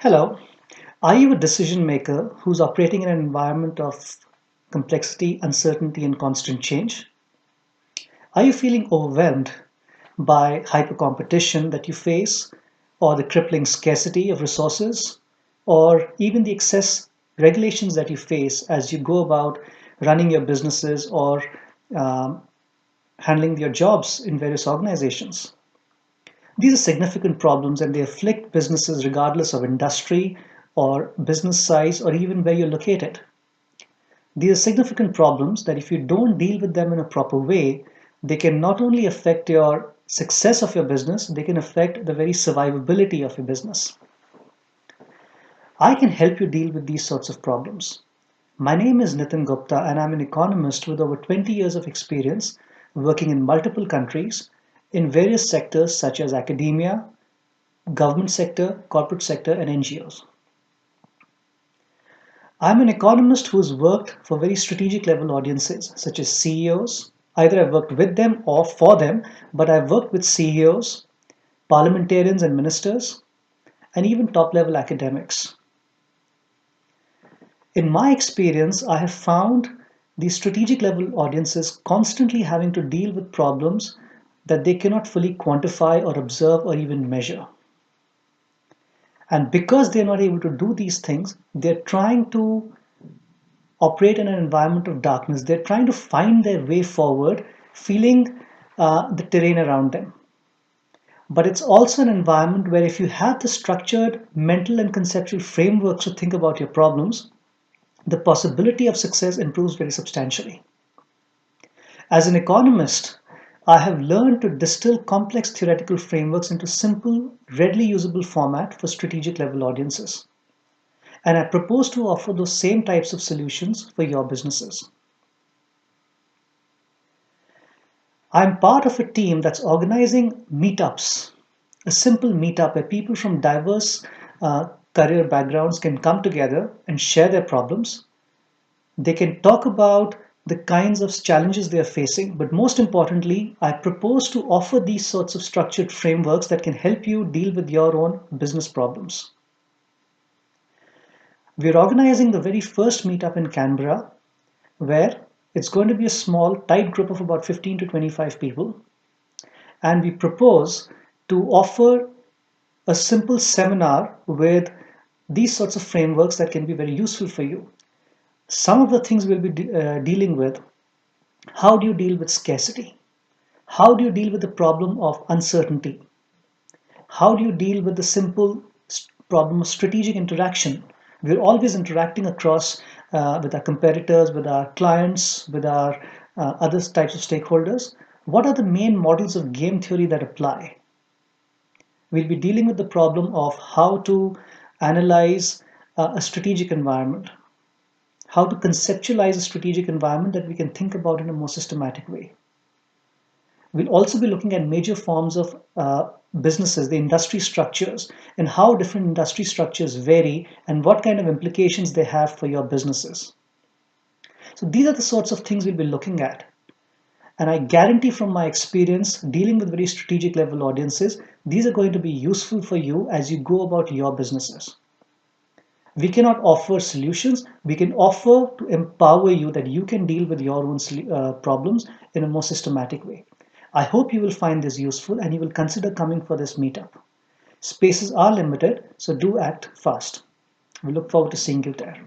Hello, are you a decision maker who's operating in an environment of complexity, uncertainty, and constant change? Are you feeling overwhelmed by hyper competition that you face, or the crippling scarcity of resources, or even the excess regulations that you face as you go about running your businesses or um, handling your jobs in various organizations? These are significant problems and they afflict businesses regardless of industry or business size or even where you're located. These are significant problems that if you don't deal with them in a proper way, they can not only affect your success of your business, they can affect the very survivability of your business. I can help you deal with these sorts of problems. My name is Nitin Gupta and I'm an economist with over 20 years of experience working in multiple countries in various sectors such as academia, government sector, corporate sector, and NGOs. I'm an economist who's worked for very strategic level audiences such as CEOs. Either I've worked with them or for them, but I've worked with CEOs, parliamentarians and ministers, and even top level academics. In my experience, I have found these strategic level audiences constantly having to deal with problems that they cannot fully quantify or observe or even measure. And because they're not able to do these things, they're trying to operate in an environment of darkness. They're trying to find their way forward, feeling the terrain around them. But it's also an environment where if you have the structured mental and conceptual frameworks to think about your problems, the possibility of success improves very substantially. As an economist, I have learned to distill complex theoretical frameworks into simple, readily usable format for strategic level audiences. And I propose to offer those same types of solutions for your businesses. I'm part of a team that's organizing meetups, a simple meetup where people from diverse career backgrounds can come together and share their problems. They can talk about the kinds of challenges they are facing, but most importantly, I propose to offer these sorts of structured frameworks that can help you deal with your own business problems. We're organizing the very first meetup in Canberra, where it's going to be a small, tight group of about 15 to 25 people. And we propose to offer a simple seminar with these sorts of frameworks that can be very useful for you. Some of the things we'll be dealing with: how do you deal with scarcity? How do you deal with the problem of uncertainty? How do you deal with the simple problem of strategic interaction? We're always interacting across with our competitors, with our clients, with our other types of stakeholders. What are the main models of game theory that apply? We'll be dealing with the problem of how to analyze a strategic environment, how to conceptualize a strategic environment that we can think about in a more systematic way. We'll also be looking at major forms of businesses, the industry structures, and how different industry structures vary and what kind of implications they have for your businesses. So these are the sorts of things we'll be looking at. And I guarantee from my experience dealing with very strategic level audiences, these are going to be useful for you as you go about your businesses. We cannot offer solutions. We can offer to empower you that you can deal with your own problems in a more systematic way. I hope you will find this useful and you will consider coming for this meetup. Spaces are limited, so do act fast. We look forward to seeing you there.